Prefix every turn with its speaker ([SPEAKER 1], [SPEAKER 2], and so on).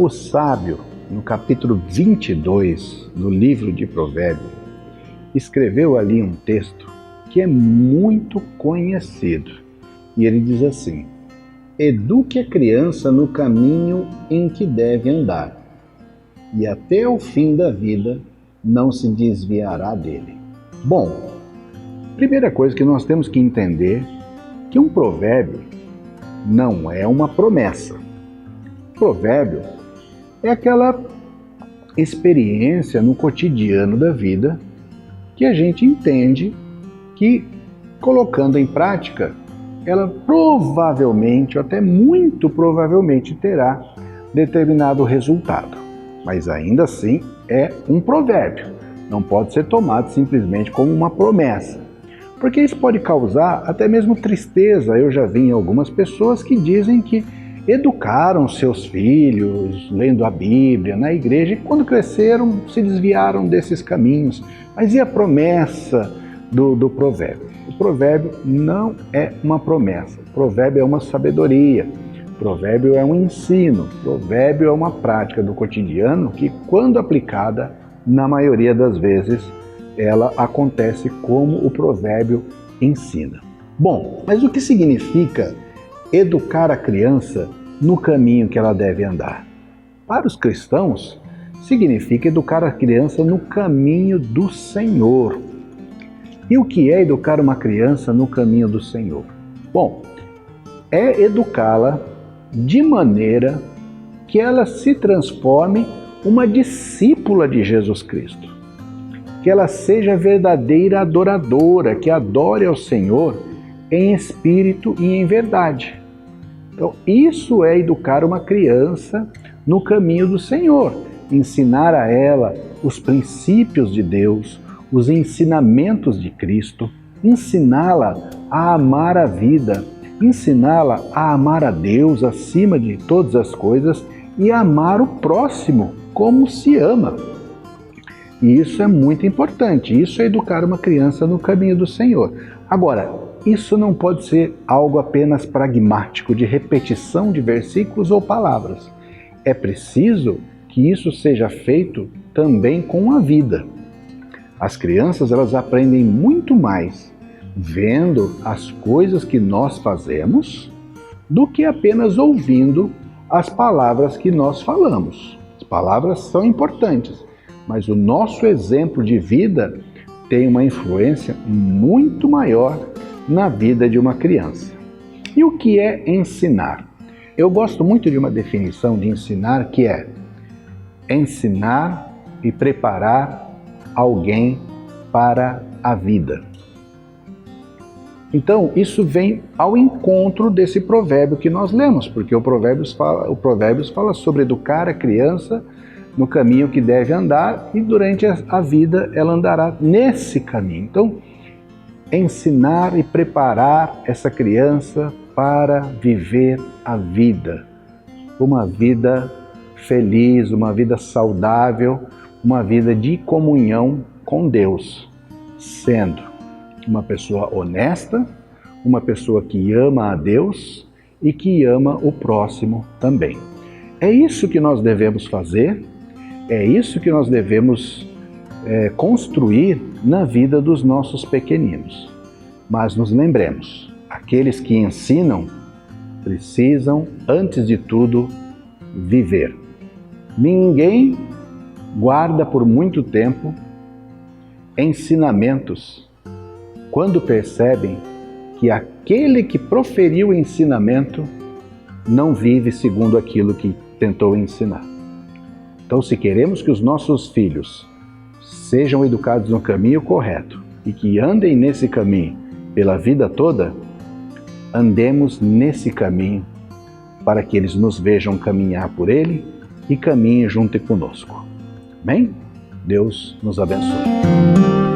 [SPEAKER 1] O sábio, no capítulo 22 do livro de Provérbios, escreveu ali um texto que é muito conhecido. E ele diz assim: eduque a criança no caminho em que deve andar, e até o fim da vida não se desviará dele. Bom, primeira coisa que nós temos que entender que um provérbio não é uma promessa. Provérbio é aquela experiência no cotidiano da vida que a gente entende que, colocando em prática, ela provavelmente, ou até muito provavelmente, terá determinado resultado. Mas ainda assim é um provérbio, não pode ser tomado simplesmente como uma promessa, porque isso pode causar até mesmo tristeza. Eu já vi em algumas pessoas que dizem que educaram seus filhos lendo a Bíblia na igreja e quando cresceram se desviaram desses caminhos. Mas e a promessa do provérbio? O provérbio não é uma promessa, o provérbio é uma sabedoria, o provérbio é um ensino, o provérbio é uma prática do cotidiano que, quando aplicada, na maioria das vezes, ela acontece como o provérbio ensina. Bom, mas o que significa educar a criança no caminho que ela deve andar? Para os cristãos, significa educar a criança no caminho do Senhor. E o que é educar uma criança no caminho do Senhor? Bom, é educá-la de maneira que ela se transforme uma discípula de Jesus Cristo. Que ela seja verdadeira adoradora, que adore ao Senhor em espírito e em verdade. Então, isso é educar uma criança no caminho do Senhor. Ensinar a ela os princípios de Deus, os ensinamentos de Cristo, ensiná-la a amar a vida, ensiná-la a amar a Deus acima de todas as coisas e a amar o próximo como se ama. E isso é muito importante, isso é educar uma criança no caminho do Senhor. Agora, isso não pode ser algo apenas pragmático, de repetição de versículos ou palavras. É preciso que isso seja feito também com a vida. As crianças, elas aprendem muito mais vendo as coisas que nós fazemos do que apenas ouvindo as palavras que nós falamos. As palavras são importantes, mas o nosso exemplo de vida tem uma influência muito maior na vida de uma criança. E o que é ensinar? Eu gosto muito de uma definição de ensinar, que é ensinar e preparar alguém para a vida. Então, isso vem ao encontro desse provérbio que nós lemos, porque o Provérbios fala sobre educar a criança no caminho que deve andar e durante a vida ela andará nesse caminho. Então, ensinar e preparar essa criança para viver a vida, uma vida feliz, uma vida saudável, uma vida de comunhão com Deus, sendo uma pessoa honesta, uma pessoa que ama a Deus e que ama o próximo também. É isso que nós devemos fazer, é isso que nós devemos construir na vida dos nossos pequeninos. Mas nos lembremos, aqueles que ensinam precisam, antes de tudo, viver. Ninguém guarda por muito tempo ensinamentos quando percebem que aquele que proferiu o ensinamento não vive segundo aquilo que tentou ensinar. Então, se queremos que os nossos filhos sejam educados no caminho correto e que andem nesse caminho pela vida toda, andemos nesse caminho para que eles nos vejam caminhar por ele e caminhem junto conosco. Amém? Deus nos abençoe.